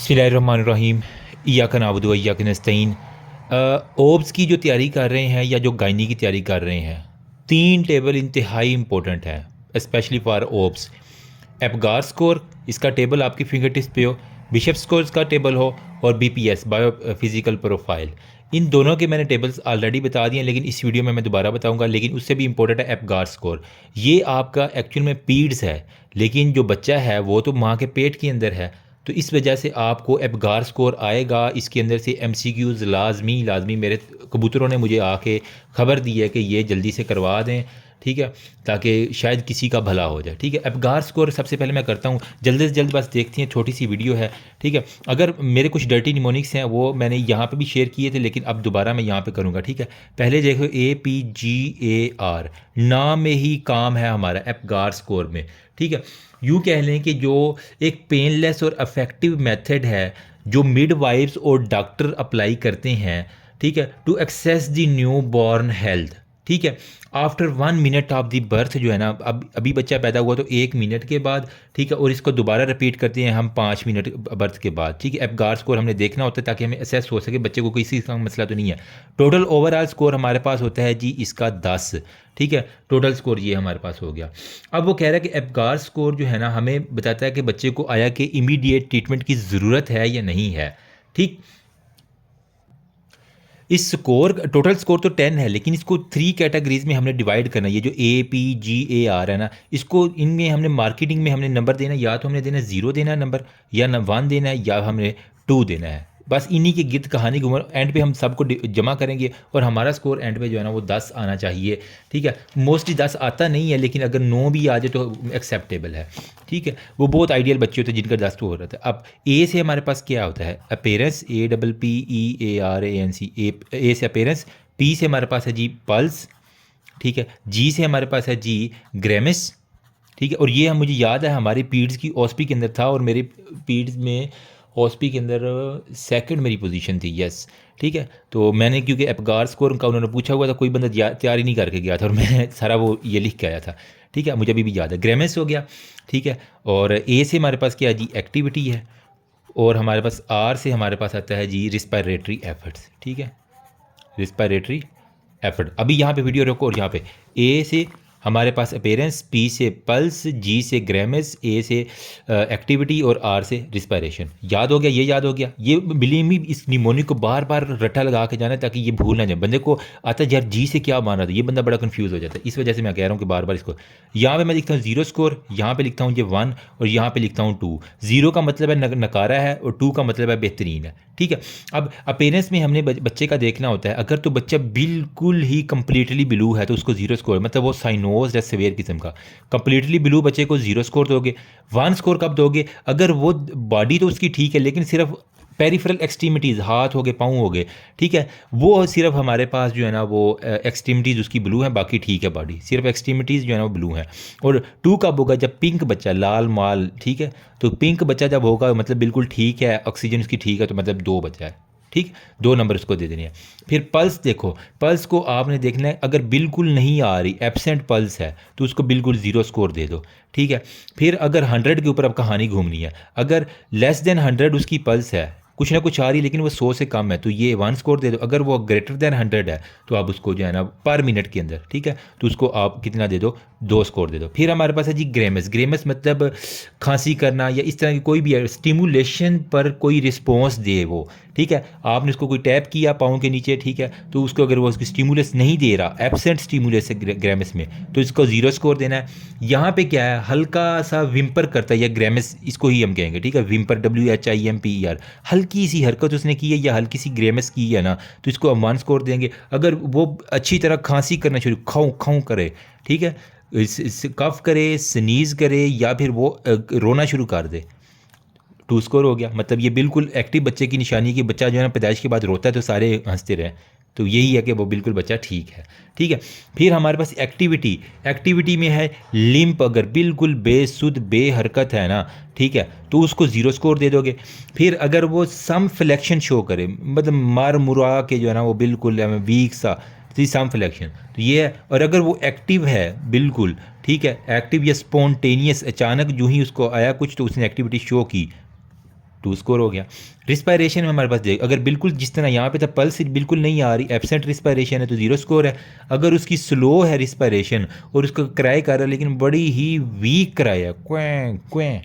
बिस्मिल्लाहिर्रहमानिर्रहीम। इय्याका नअबुदु व इय्याका नस्तईन। ओब्स की जो तैयारी कर रहे हैं या जो गायनी की तैयारी कर रहे हैं, 3 टेबल इंतहाई इम्पोर्टेंट हैं specially for obs. Apgar score, इसका टेबल आपकी फिंगर टिप्स पे हो, बिशप स्कोर का टेबल हो, और बीपीएस बायो फिज़िकल प्रोफाइल। इन दोनों के मैंने टेबल्स ऑलरेडी बता दिए हैं, लेकिन इस वीडियो में मैं दोबारा बताऊंगा। लेकिन उससे भी इंपॉर्टेंट है एपगार स्कोर। ये आपका एक्चुअल में पीड्स है, लेकिन जो बच्चा है वो तो माँ के पेट के अंदर है, तो इस वजह से आपको एपगार स्कोर आएगा। इसके अंदर से एमसीक्यूज़ लाजमी मेरे कबूतरों ने मुझे आके ख़बर दी है कि ये जल्दी से करवा दें, ठीक है, ताकि शायद किसी का भला हो जाए। ठीक है, एपगार स्कोर सबसे पहले मैं करता हूँ, जल्दी से जल्द बस देखती हैं, छोटी सी वीडियो है। ठीक है, अगर मेरे कुछ डर्टी निमोनिक्स हैं वो मैंने यहाँ पे भी शेयर किए थे, लेकिन अब दोबारा मैं यहाँ पे करूँगा। ठीक है, पहले देखो APGAR नाम में ही काम है हमारा एपगार स्कोर में। ठीक है, यूँ कह लें कि जो एक पेनलेस और अफेक्टिव मेथड है जो मिड वाइफ्स और डॉक्टर अप्लाई करते हैं, ठीक है, to access the newborn health. ठीक है, after 1 minute of the birth, जो है ना, अब अभी बच्चा पैदा हुआ तो 1 मिनट के बाद, ठीक है, और इसको दोबारा रिपीट करते हैं हम 5 मिनट बर्थ के बाद। ठीक है, एपगार स्कोर हमने देखना होता है ताकि हमें असेस हो सके बच्चे को किसी का मसला तो नहीं है। टोटल ओवरऑल स्कोर हमारे पास होता है जी इसका 10। ठीक है, टोटल स्कोर ये हमारे पास हो गया। अब वो कह रहा है कि एपगार स्कोर जो है ना हमें बताता है कि बच्चे को आया कि इमीडिएट ट्रीटमेंट की ज़रूरत है या नहीं है। ठीक, इस स्कोर टोटल स्कोर तो 10 है, लेकिन इसको 3 कैटेगरीज में हमने डिवाइड करना है। ये जो APGAR है ना, इसको इनमें हमने मार्केटिंग में हमने नंबर देना है, या तो हमने देना 0 देना है नंबर, या 1 देना है, या हमने 2 देना है। बस इन्हीं की गिद्द कहानी घूमर एंड पे हम सबको जमा करेंगे और हमारा स्कोर एंड पे जो है ना वो 10 आना चाहिए। ठीक है, मोस्टली 10 आता नहीं है, लेकिन अगर 9 भी आ जाए तो एक्सेप्टेबल है। ठीक है, वो बहुत आइडियल बच्चे होते हैं जिनका 10 तो हो रहा था। अब ए से हमारे पास क्या होता है? Appearance, APPEARANC। ए से अपेरेंस, पी से हमारे पास है जी पल्स, ठीक है, जी से हमारे पास है जी ग्रेमिस। ठीक है, और ये मुझे याद है हमारी पीड्स की ओस्पी के अंदर था, और मेरी पीड्स में ओस्पी के अंदर सेकंड मेरी पोजीशन थी। यस, ठीक है, तो मैंने क्योंकि एपगार स्कोर का उन्होंने पूछा हुआ था, कोई बंदा तैयारी नहीं करके गया था, और मैं सारा वो ये लिख के आया था। ठीक है, मुझे अभी भी याद है। ग्रेमिस हो गया, ठीक है, और ए से हमारे पास क्या है जी एक्टिविटी है, और हमारे पास आर से हमारे पास आता है जी रिस्पायरेटरी एफर्ट्स। ठीक है, रिस्पायरेटरी एफर्ट। अभी यहाँ पे वीडियो रोको, और यहाँ पे ए से हमारे पास अपेरेंस, पी से पल्स, जी से ग्रेमिस, ए से एक्टिविटी, और आर से रिस्पायरेशन। याद हो गया? ये याद हो गया। ये बिलीव मी, इस निमोनिक को बार बार रट्टा लगा के जाना है ताकि ये भूल ना जाए। बंदे को आता है यार जी से क्या मान रहा था, ये बंदा बड़ा कंफ्यूज हो जाता है। इस वजह से मैं कह रहा हूँ कि बार बार इसको, यहाँ पे मैं लिखता हूँ 0 स्कोर, यहाँ पे लिखता हूँ ये 1, और यहाँ पे लिखता हूँ 2। 0 का मतलब है नकारा है, और 2 का मतलब है बेहतरीन है। ठीक है, अब अपेरेंस में हमने बच्चे का देखना होता है। अगर तो बच्चा बिल्कुल ही कंप्लीटली ब्लू है तो उसको 0 स्कोर, मतलब वो साइनोज या सीवियर किस्म का कंप्लीटली ब्लू बच्चे को 0 स्कोर दोगे। 1 स्कोर कब दोगे? अगर वो बॉडी तो उसकी ठीक है, लेकिन सिर्फ पेरिफेरल एक्सट्रीमिटीज़, हाथ हो गए, पाँव हो गए, ठीक है, वो सिर्फ हमारे पास जो है ना वो एक्सट्रीमिटीज़ उसकी ब्लू है, बाकी ठीक है बॉडी, सिर्फ एक्सट्रीमिटीज़ जो है ना वो ब्लू है। और 2 कब होगा? जब पिंक बच्चा, लाल माल, ठीक है, तो पिंक बच्चा जब होगा मतलब बिल्कुल ठीक है, ऑक्सीजन उसकी ठीक है, तो मतलब 2 बच्चा है। ठीक, 2 नंबर उसको दे देने हैं। फिर पल्स देखो, पल्स को आपने देखना है, अगर बिल्कुल नहीं आ रही, एब्सेंट पल्स है, तो उसको बिल्कुल 0 स्कोर दे दो। ठीक है, फिर अगर 100 के ऊपर अब कहानी घूमनी है, अगर लेस देन 100 उसकी पल्स है, कुछ ना कुछ आ रही लेकिन वो 100 से कम है, तो ये 1 स्कोर दे दो। अगर वो ग्रेटर देन 100 है तो आप उसको जो है ना पर मिनट के अंदर, ठीक है, तो उसको आप कितना दे दो? 2 स्कोर दे दो। फिर हमारे पास है जी ग्रेमस। ग्रेमस मतलब खांसी करना या इस तरह की कोई भी स्टिमुलेशन पर कोई रिस्पॉन्स दे वो। ठीक है, आपने उसको कोई टैप किया पाँव के नीचे, ठीक है, तो उसको अगर वो उसकी स्टिमुलस नहीं दे रहा, एब्सेंट स्टिमुलस है ग्रेमस में, तो इसको 0 स्कोर देना है। यहाँ पे क्या है? हल्का सा विम्पर करता है, या ग्रेमस इसको ही हम कहेंगे। ठीक है, विम्पर, WHIMPER, हल्की सी हरकत उसने की है या हल्की सी ग्रेमस की है ना, तो इसको हम 1 स्कोर देंगे। अगर वो अच्छी तरह खांसी करना शुरू, खाऊं खाऊं करे, ठीक है, कफ करे, स्नीज करे, या फिर वो रोना शुरू कर दे, 2 स्कोर हो गया। मतलब ये बिल्कुल एक्टिव बच्चे की निशानी है कि बच्चा जो है ना पैदाइश के बाद रोता है तो सारे हंसते रहें, तो यही है कि वो बिल्कुल बच्चा ठीक है। ठीक है, फिर हमारे पास एक्टिविटी। एक्टिविटी में है लिम्प, अगर बिल्कुल बेसुध बेहरकत है ना, ठीक है, तो उसको 0 स्कोर दे दोगे। फिर अगर वो सम फ्लेक्शन शो करे, मतलब मार मुरा के जो है ना वो बिल्कुल वीक सा, सम फ्लेक्शन, तो ये है। और अगर वो एक्टिव है बिल्कुल, ठीक है, एक्टिव या स्पॉन्टेनियस, अचानक जो ही उसको आया कुछ तो उसने एक्टिविटी शो की, 2 स्कोर हो गया। रिस्पायरेशन में हमारे पास देख, अगर बिल्कुल जिस तरह यहाँ पे था पल्स बिल्कुल नहीं आ रही, एब्सेंट रिस्पायरेशन है तो 0 स्कोर है। अगर उसकी स्लो है रिस्पायरेशन और उसका क्राई कर रहा है लेकिन बड़ी ही वीक क्राई है, क्वें क्वें,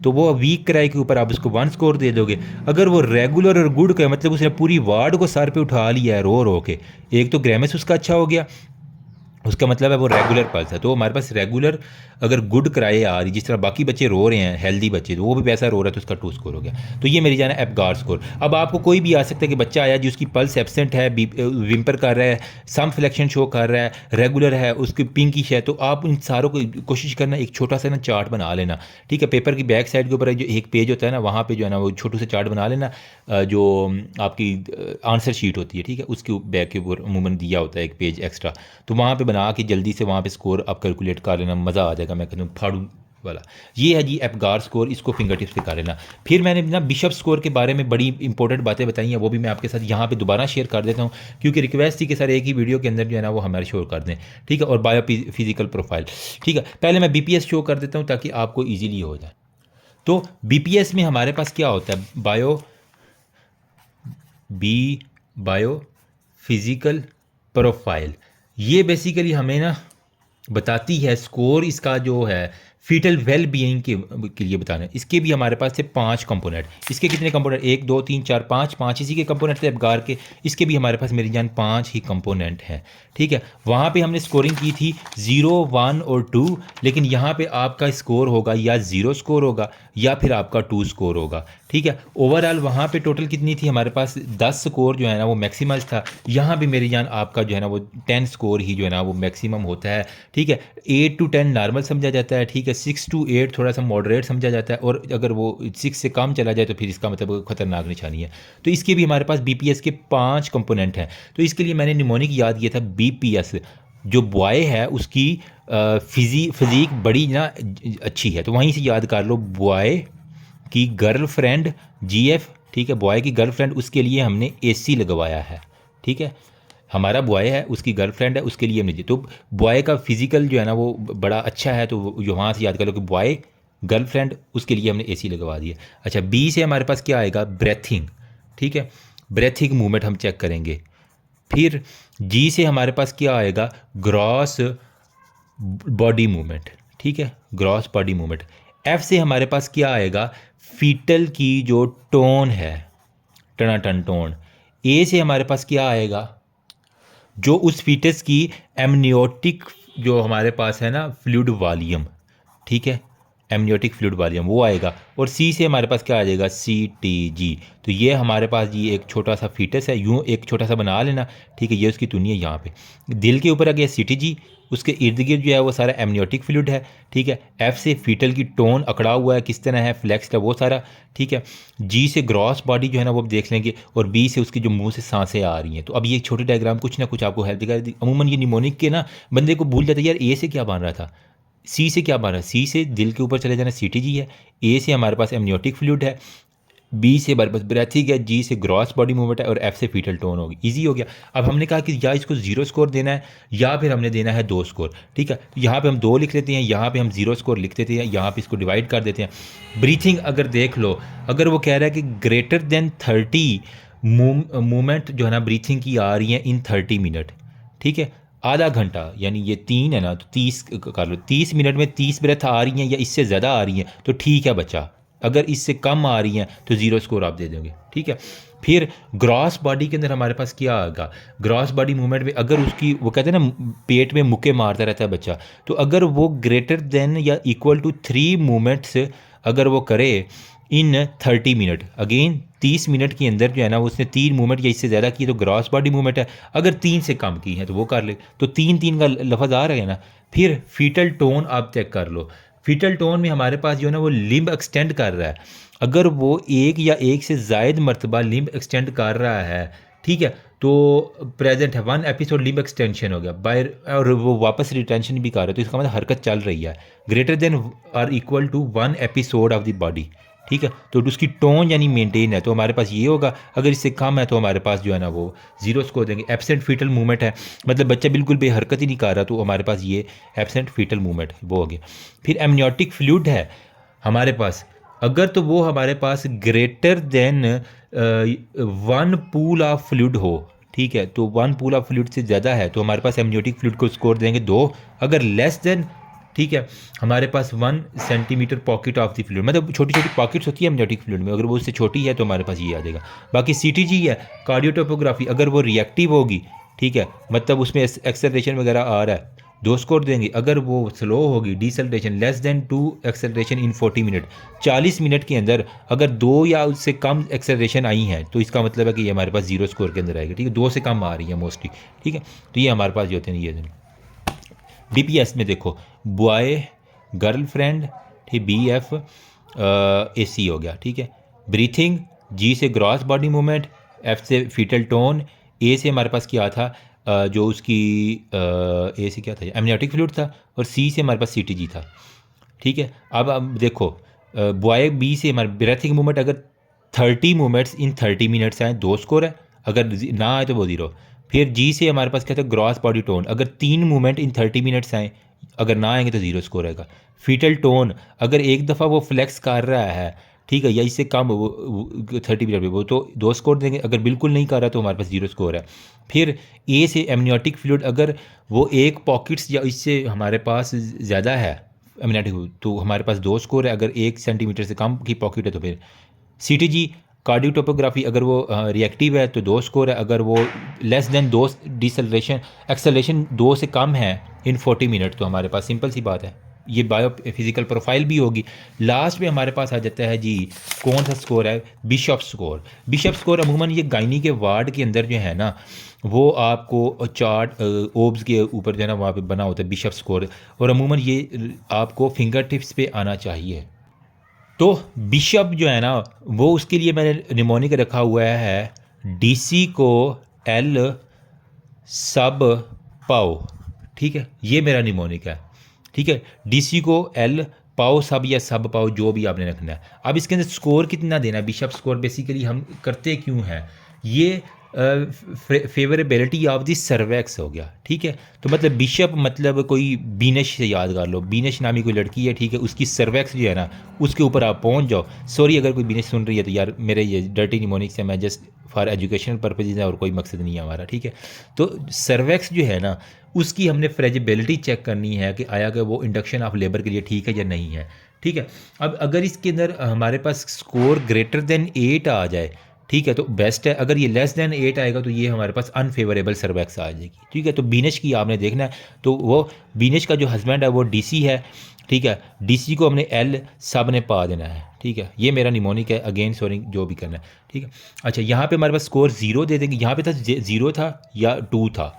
तो वो वीक क्राई के ऊपर आप उसको 1 स्कोर दे दोगे। अगर वो रेगुलर और गुड का मतलब उसने पूरी वार्ड को सर पे उठा लिया है रो रो के, एक तो ग्रामस उसका अच्छा हो गया, उसका मतलब है वो रेगुलर पल्स है। तो हमारे पास रेगुलर अगर गुड कराए आ रही, जिस तरह बाकी बच्चे रो रहे हैं हेल्दी बच्चे, तो वो भी वैसा रो रहा है तो उसका 2 स्कोर हो गया। तो ये मेरी जाना एपगार स्कोर। अब आपको कोई भी आ सकता है कि बच्चा आया जिसकी पल्स एब्सेंट है, विम्पर कर रहा है, सम फ्लैक्शन शो कर रहा है, रेगुलर है, उसकी पिंकिश है, तो आप इन सारों को कोशिश करना एक छोटा सा ना चार्ट बना लेना, ठीक है। पेपर की बैक साइड के ऊपर जो एक पेज होता है ना, वहाँ पे जो है ना वो छोटू से चार्ट बना लेना, जो आपकी आंसर शीट होती है, ठीक है, उसके बैक के ऊपर अमूमन दिया होता है एक पेज एक्स्ट्रा, तो वहाँ पे बना के जल्दी से वहाँ पे स्कोर आप कैलकुलेट कर लेना, मज़ा आ जाएगा। मैं कहता हूँ फाड़ू वाला ये है जी एपगार स्कोर, इसको फिंगर टिप्स से कर लेना। फिर मैंने ना बिशप स्कोर के बारे में बड़ी इंपॉर्टेंट बातें बताई हैं, वो भी मैं आपके साथ यहाँ पे दोबारा शेयर कर देता हूँ, क्योंकि रिक्वेस्ट थी कि सर एक ही वीडियो के अंदर जो है ना वो हमारे शो कर दें, ठीक है। और बायो फिजिकल प्रोफाइल, ठीक है। पहले मैं BPS शो कर देता हूँ ताकि आपको ईजिली हो जाए। तो BPS में हमारे पास क्या होता है, बायो फिजिकल प्रोफाइल। ये बेसिकली हमें ना बताती है स्कोर इसका जो है फीटल वेल बीइंग के लिए बताना है। इसके भी हमारे पास थे 5 कंपोनेंट। इसके कितने कंपोनेंट, 1 2 3 4 5 इसी के कंपोनेंट थे एपगार के। इसके भी हमारे पास मेरी जान 5 ही कंपोनेंट हैं, ठीक है। वहाँ पे हमने स्कोरिंग की थी 0 1 और 2, लेकिन यहाँ पे आपका स्कोर होगा या 0 स्कोर होगा या फिर आपका 2 स्कोर होगा, ठीक है। ओवरऑल वहाँ पे टोटल कितनी थी हमारे पास, 10 स्कोर जो है ना वो मैक्सिमम था। यहाँ भी मेरी जान आपका जो है ना वो 10 स्कोर ही जो है ना वो मैक्सिमम होता है, ठीक है। 8 to 10 नॉर्मल समझा जाता है, ठीक है। 6 to 8 थोड़ा सा मॉडरेट समझा जाता है, और अगर वो 6 से कम चला जाए तो फिर इसका मतलब खतरनाक निशानी है। तो इसके भी हमारे पास BPS के 5 कंपोनेंट हैं। तो इसके लिए मैंने निमोनिक याद किया था BPS। जो बॉय है उसकी फिजिक बड़ी ना अच्छी है, तो वहीं से याद कर लो, बॉय की गर्लफ्रेंड GF, ठीक है, बॉय की गर्लफ्रेंड, उसके लिए हमने AC लगवाया है, ठीक है। हमारा बॉय है, उसकी गर्लफ्रेंड है, उसके लिए हमने, तो बॉय का फिजिकल जो है ना वो बड़ा अच्छा है, तो वहाँ से याद कर लो कि बॉय गर्लफ्रेंड, उसके लिए हमने AC लगवा दिया। अच्छा, B से हमारे पास क्या आएगा, ब्रेथिंग, ठीक है, ब्रेथिंग मूवमेंट हम चेक करेंगे। फिर G से हमारे पास क्या आएगा, ग्रॉस बॉडी मूवमेंट, ठीक है, ग्रॉस बॉडी मूवमेंट। F से हमारे पास क्या आएगा, फीटल की जो टोन है, टनाटन टोन। A से हमारे पास क्या आएगा, जो उस फीटस की एमनियोटिक जो हमारे पास है ना फ्लूइड वॉल्यूम, ठीक है, एमनियोटिक फ्लूइड वॉल्यूम वो आएगा। और C से हमारे पास क्या आ जाएगा, CTG। तो ये हमारे पास ये एक छोटा सा फीटस है, यूँ एक छोटा सा बना लेना, ठीक है। ये उसकी तुनी है यहाँ पे, दिल के ऊपर आ गया CTG, उसके इर्द गिर्द जो है वो सारा एमनियोटिक फ्लूइड है, ठीक है। F से फीटल की टोन अकड़ा हुआ है, किस तरह है, फ्लेक्स्ड है, वो सारा, ठीक है। G से ग्रॉस बॉडी जो है ना वो देख लेंगे, और B से उसकी जो मुंह से सांसें आ रही हैं। तो अब ये छोटे डायग्राम कुछ ना कुछ आपको हेल्प देगा। अमूमन ये निमोनिक के ना बंदे को भूल जाता है, यार A से क्या बन रहा था, C से क्या बन रहा है। C से दिल के ऊपर चले जाना CTG है, A से हमारे पास एमनियोटिक फ्लूइड है, B से हमारे पास ब्रेथिंग है, G से ग्रॉस बॉडी मूवमेंट है, और F से फीटल टोन होगी। इजी हो गया। अब हमने कहा कि या इसको 0 स्कोर देना है या फिर हमने देना है 2 स्कोर, ठीक है। तो यहाँ पे हम 2 लिख लेते हैं, यहाँ पे हम 0 स्कोर लिख देते हैं, यहाँ पे इसको डिवाइड कर देते हैं। ब्रीथिंग अगर देख लो, अगर वो कह रहा है कि ग्रेटर देन 30 मूवमेंट जो है ना ब्रीथिंग की आ रही है इन 30 मिनट, ठीक है, आधा घंटा, यानी ये 3 है ना, तो 30 कर लो, 30 मिनट में 30 ब्रेथ आ रही हैं या इससे ज़्यादा आ रही हैं तो ठीक है बच्चा, अगर इससे कम आ रही हैं तो 0 स्कोर आप दे दोगे, ठीक है। फिर ग्रॉस बॉडी के अंदर हमारे पास क्या आएगा, ग्रॉस बॉडी मूवमेंट में अगर उसकी, वो कहते हैं ना पेट में मुक्के मारता रहता है बच्चा, तो अगर वो ग्रेटर देन या इक्वल टू 3 मूवमेंट्स अगर वो करे इन 30 मिनट, अगेन 30 मिनट के अंदर जो है ना उसने 3 मूवमेंट या इससे ज़्यादा की तो ग्रॉस बॉडी मूवमेंट है, अगर 3 से कम की है तो वो कर ले, तो 3 का लफज आ रहा है ना। फिर फीटल टोन आप चेक कर लो, फीटल टोन में हमारे पास जो है ना वो लिम्ब एक्सटेंड कर रहा है, अगर वो एक या एक से ज़ायद मरतबा लिम्ब एक्सटेंड कर रहा है, ठीक है, तो प्रेजेंट है 1 एपिसोड लिम्ब एक्सटेंशन हो गया बाय, और वो वापस रिटेंशन भी कर रहा है, तो इसका मतलब हरकत चल रही है, ग्रेटर देन और equal to 1 episode of the body, ठीक है। तो उसकी टोन यानी मेंटेन है, तो हमारे पास ये होगा। अगर इससे कम है तो हमारे पास जो है ना वो 0 स्कोर देंगे। एब्सेंट फीटल मूवमेंट है, मतलब बच्चा बिल्कुल बेहरकत ही नहीं कर रहा, तो हमारे पास ये एब्सेंट फीटल मूवमेंट वो हो गया। फिर एमनियोटिक फ्लूइड है हमारे पास, अगर तो वो हमारे पास greater than 1 pool of fluid हो, ठीक है, तो 1 पूल ऑफ फ्लूइड से ज़्यादा है तो हमारे पास एमनियोटिक फ्लूइड को स्कोर देंगे 2। अगर लेस देन, ठीक है, हमारे पास 1 centimetre pocket of the fluid, मतलब छोटी छोटी पॉकेट्स होती है एमनियोटिक फ्लूइड में, अगर वो उससे छोटी है तो हमारे पास ये आ जाएगा। बाकी CTG है, कार्डियोटोपोग्राफी, अगर वो रिएक्टिव होगी, ठीक है, मतलब उसमें एक्सेलरेशन वगैरह आ रहा है, 2 स्कोर देंगे। अगर वो स्लो होगी, deceleration less than 2 acceleration in 40 minute, 40 minute के अंदर अगर 2 या उससे कम एक्सेलरेशन आई हैं तो इसका मतलब है कि ये हमारे पास 0 स्कोर के अंदर आएगी, ठीक है, 2 से कम आ रही है मोस्टली, ठीक है। तो ये हमारे पास जो होते हैं ये DPS में देखो, बॉय गर्लफ्रेंड, ठीक, BF AC हो गया, ठीक है। ब्रीथिंग, G से ग्रॉस बॉडी मूवमेंट, F से फीटल टोन, A से हमारे पास क्या था, जो उसकी A से क्या था, एमनियोटिक फ्लूइड था, और C से हमारे पास CTG था, ठीक है। अब देखो, बॉय B से हमारे ब्रेथिंग मूवमेंट अगर 30 मूवमेंट्स इन 30 मिनट्स आए 2 स्कोर है, अगर ना आए तो वो 0। फिर G से हमारे पास क्या था, ग्रॉस बॉडी टोन, अगर 3 मूवमेंट इन 30 मिनट्स आए, अगर ना आएंगे तो 0 स्कोर आएगा। फीटल टोन, अगर एक दफ़ा वो फ्लेक्स कर रहा है, ठीक है, या इससे कम वो 30 मिनट में, वो तो 2 स्कोर देंगे, अगर बिल्कुल नहीं कर रहा तो हमारे पास 0 स्कोर है। फिर A से एमनियोटिक फ्लूइड, अगर वो एक पॉकेट्स या इससे हमारे पास ज़्यादा है एमनियोटिक, तो हमारे पास 2 स्कोर है, अगर 1 सेंटीमीटर से कम की पॉकेट है तो फिर। CTG कार्डियोटोपोग्राफी, अगर वो रिएक्टिव है तो 2 स्कोर है, अगर वो लेस देन 2 डिसलेशन एक्सेलरेशन 2 से कम है इन 40 मिनट तो हमारे पास सिंपल सी बात है ये बायो फिजिकल प्रोफाइल भी होगी। लास्ट में हमारे पास आ जाता है जी कौन सा स्कोर है, बिशप स्कोर। बिशप स्कोर अमूमन ये गायनी के वार्ड के अंदर जो है ना, वो आपको चार्ट ओब्स के ऊपर जो है ना वहाँ पे बना होता है बिशप स्कोर, और अमूमन ये आपको फिंगर टिप्स पे आना चाहिए। तो बिशप जो है ना वो उसके लिए मैंने निमोनिक रखा हुआ है DC को L सब पाओ, ठीक है, ये मेरा निमोनिक है, ठीक है। DC को L पाओ सब या सब पाओ जो भी आपने रखना है। अब इसके अंदर स्कोर कितना देना है, बिशप स्कोर बेसिकली हम करते क्यों हैं, ये फेवरेबिलिटी ऑफ द सर्वैक्स हो गया, ठीक है। तो मतलब बिशप मतलब कोई बीनश से याद कर लो, बीनश नामी कोई लड़की है, ठीक है, उसकी सर्वैक्स जो है ना उसके ऊपर आप पहुंच जाओ। सॉरी अगर कोई बीनश सुन रही है तो यार मेरे ये डर्टी निमोनिक्स है, मैं जस्ट फॉर एजुकेशनल पर्पजेज है और कोई मकसद नहीं है हमारा, ठीक है। तो सर्वैक्स जो है ना उसकी हमने फ्रेजिबिलिटी चेक करनी है कि आया कि वो इंडक्शन ऑफ लेबर के लिए ठीक है या नहीं है, ठीक है। अब अगर इसके अंदर हमारे पास स्कोर ग्रेटर देन 8 आ जाए, ठीक है, तो बेस्ट है। अगर ये लेस देन 8 आएगा तो ये हमारे पास अनफेवरेबल सर्वैक्स आ जाएगी, ठीक है। तो बीनश की आपने देखना है, तो वो बीनश का जो हस्बैंड है वो DC है, ठीक है, DC को हमने L सब ने पा देना है, ठीक है। ये मेरा निमोनिक है, अगेन सॉरी जो भी करना है, ठीक है। अच्छा यहाँ पे हमारे पास स्कोर 0 दे देंगे, यहाँ पे था 0 था या 2 था,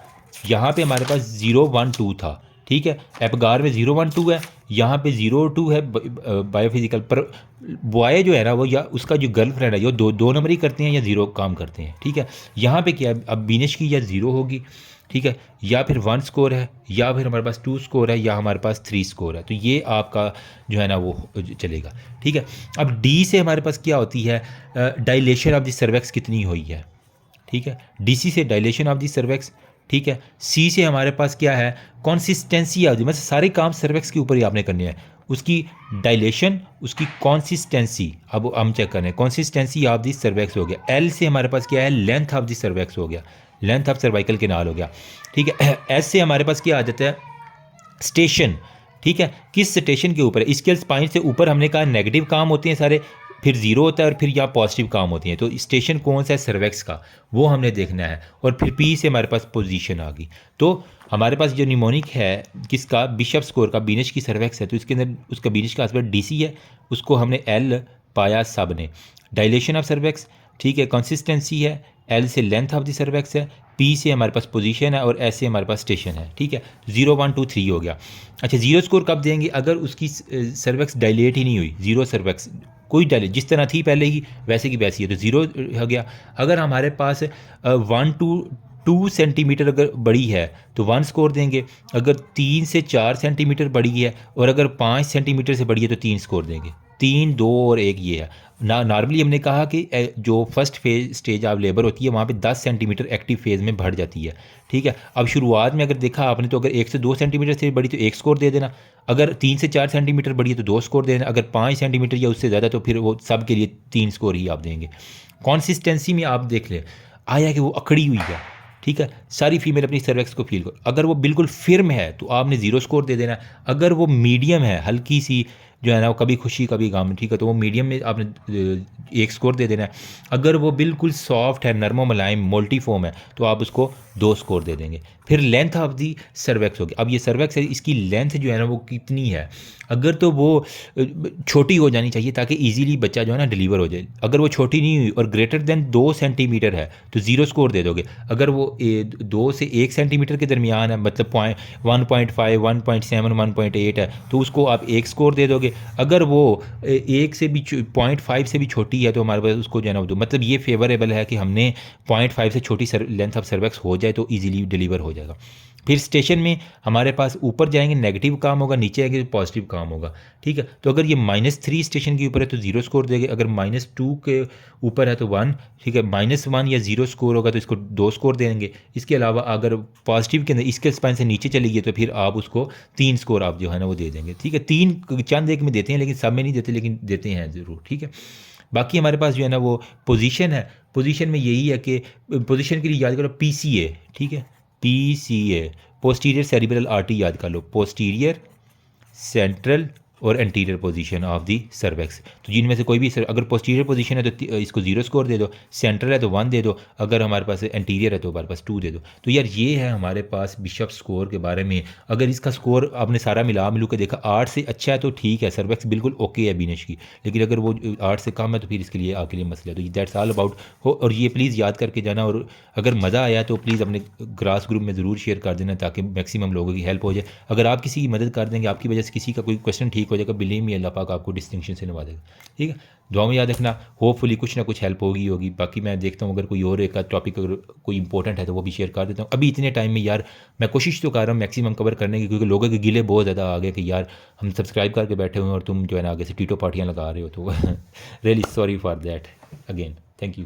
यहाँ पे हमारे पास 0 1 2 था, ठीक है। एपगार में 0 1 2 है, यहाँ पे 0 2 है बायोफिजिकल पर। बॉय जो है ना वो या उसका जो गर्लफ्रेंड है वो दो नंबर ही करते हैं या 0 काम करते हैं, ठीक है। यहाँ पे क्या है, अब बीनश की या 0 होगी, ठीक है, या फिर 1 स्कोर है, या फिर हमारे पास 2 स्कोर है, या हमारे पास 3 स्कोर है, तो ये आपका जो है ना वो चलेगा, ठीक है। अब D से हमारे पास क्या होती है, डायलेशन ऑफ द सर्वैक्स कितनी हुई है, ठीक है, DC से डायलेशन ऑफ द सर्वैक्स, ठीक है। C से हमारे पास क्या है, कंसिस्टेंसी ऑफ द, मतलब सारे काम सर्वैक्स के ऊपर ही आपने करने हैं, उसकी डायलेशन, उसकी कंसिस्टेंसी, अब हम चेक करें कंसिस्टेंसी ऑफ द सर्वैक्स हो गया। L से हमारे पास क्या है, लेंथ ऑफ द सर्वैक्स हो गया, लेंथ ऑफ सर्वाइकल केनाल हो गया, ठीक है। S से हमारे पास क्या आ जाता है, स्टेशन, ठीक है, किस स्टेशन के ऊपर है। इसके स्पाइन से ऊपर हमने कहा नेगेटिव काम होते हैं सारे, फिर 0 होता है और फिर यहाँ पॉजिटिव काम होती हैं, तो स्टेशन कौन सा है सर्वैक्स का वो हमने देखना है। और फिर P से हमारे पास पोजीशन आ गई। तो हमारे पास जो निमोनिक है किसका, बिशप स्कोर का, बीनश की सर्वैक्स है, तो इसके अंदर उसका बीनश का हस्बैंड DC है, उसको हमने L पाया सब ने। डायलेशन ऑफ सर्वैक्स, ठीक है, कंसिस्टेंसी है, L से लेंथ ऑफ द सर्वैक्स है, P से हमारे पास पोजीशन है, और S से हमारे पास स्टेशन है, ठीक है। 0 1 2 3 हो गया। अच्छा 0 स्कोर कब देंगे, अगर उसकी सर्वैक्स डायलेट ही नहीं हुई, 0 सर्वैक्स कोई डायलेट जिस तरह थी पहले ही वैसे की वैसी है, तो 0 हो गया। अगर हमारे पास 1 to 2 सेंटीमीटर अगर बड़ी है तो 1 स्कोर देंगे, अगर 3 से 4 सेंटीमीटर बड़ी है और अगर 5 सेंटीमीटर से बड़ी है तो 3 स्कोर देंगे, 3, 2 और 1 ये है ना। नॉर्मली हमने कहा कि जो first phase stage of labour होती है वहाँ पे 10 सेंटीमीटर एक्टिव फेज़ में बढ़ जाती है, ठीक है। अब शुरुआत में अगर देखा आपने तो अगर 1 से 2 सेंटीमीटर से बड़ी तो 1 स्कोर दे देना, अगर 3 से 4 सेंटीमीटर बड़ी है तो 2 स्कोर दे देना, अगर 5 सेंटीमीटर या उससे ज़्यादा तो फिर वो सब के लिए 3 स्कोर ही आप देंगे। कंसिस्टेंसी में आप देख लें आया कि वो अकड़ी हुई है, ठीक है। सारी फीमेल अपनी सर्वेक्स को फील करो, अगर वो बिल्कुल फिर्म है तो आपने 0 स्कोर दे देना, अगर वो मीडियम है हल्की सी जो है ना वो कभी खुशी कभी गम, ठीक है, तो वो मीडियम में आपने 1 स्कोर दे देना है। अगर वो बिल्कुल सॉफ्ट है, नरमो मुलायम मोल्टीफॉर्म है तो आप उसको 2 स्कोर दे देंगे। फिर लेंथ ऑफ दी सर्वेक्स होगी। अब ये सर्वेक्स है, इसकी लेंथ जो है ना वो कितनी है, अगर तो वो छोटी हो जानी चाहिए ताकि इजीली बच्चा जो है ना डिलीवर हो जाए। अगर वो छोटी नहीं हुई और ग्रेटर देन 2 सेंटीमीटर है तो 0 स्कोर दे दोगे। अगर वो 2 से 1 सेंटीमीटर के दरमियान है, मतलब 1.5, 1.7, 1.8 है तो उसको आप 1 स्कोर दे दोगे। अगर वो 1 से भी 0.5 से भी छोटी है तो हमारे पास उसको जो है ना दो, मतलब ये फेवरेबल है कि हमने 0.5 से छोटी लेंथ ऑफ सर्वेक्स हो जाए तो ईजिली डिलीवर हो जाएगा। फिर स्टेशन में हमारे पास ऊपर जाएंगे नेगेटिव काम होगा, नीचे आएंगे तो पॉजिटिव काम होगा, ठीक है। तो अगर ये -3 स्टेशन के ऊपर है तो 0 स्कोर देंगे, अगर -2 के ऊपर है तो 1, ठीक है। -1 या 0 स्कोर होगा तो इसको 2 स्कोर देंगे। इसके अलावा अगर पॉजिटिव के अंदर इसके स्पाइन से नीचे चली गई तो फिर आप उसको 3 स्कोर आप जो है ना वो दे देंगे, ठीक है। 3 चंद एक में देते हैं लेकिन सब में नहीं देते, लेकिन देते हैं ज़रूर, ठीक है। बाकी हमारे पास जो है ना वो पोजीशन है, पोजीशन में यही है कि पोजीशन के लिए याद करो PCA, ठीक है, PCA पोस्टीरियर सेरिब्रल आर्टरी याद कर लो, पोस्टीरियर सेंट्रल और anterior position of the cervix. तो जिनमें से कोई भी अगर पोस्टीरियर पोजीशन है तो इसको 0 स्कोर दे दो, सेंट्रल है तो 1 दे दो, अगर हमारे पास एंटीरियर है तो हमारे पास 2 दे दो। तो यार ये है हमारे पास बिशप स्कोर के बारे में। अगर इसका स्कोर आपने सारा मिलू के देखा 8 से अच्छा है तो ठीक है, सर्वेक्स बिल्कुल ओके है बिनेश की, लेकिन अगर वो 8 से कम है तो फिर इसके लिए आपके लिए मसला है। तो दैट्स ऑल अबाउट हो। और ये प्लीज़ याद करके जाना, और अगर मज़ा आया तो प्लीज़ अपने ग्रास ग्रुप में ज़रूर शेयर कर देना ताकि मैक्सिमम लोगों की हेल्प हो जाए। अगर आप किसी की मदद कर देंगे, आपकी वजह से किसी का कोई क्वेश्चन ठीक हो जाएगा, बिलीव मी अल्लाह पाक आपको डिस्टिंक्शन से नवाजेगा, ठीक है। दुआ में याद रखना, होपफुली कुछ ना कुछ हेल्प होगी। बाकी मैं देखता हूँ अगर कोई और एक टॉपिक अगर कोई इंपॉर्टेंट है तो वो भी शेयर कर देता हूँ। अभी इतने टाइम में यार मैं कोशिश तो कर रहा हूँ मैक्सिमम कवर करने की, क्योंकि लोगों के गिले बहुत ज़्यादा आ गए कि यार हम सब्सक्राइब करके बैठे हुए हैं और तुम जो है ना आगे से टीटो पार्टियाँ लगा रहे हो, तो really sorry for that again, thank you.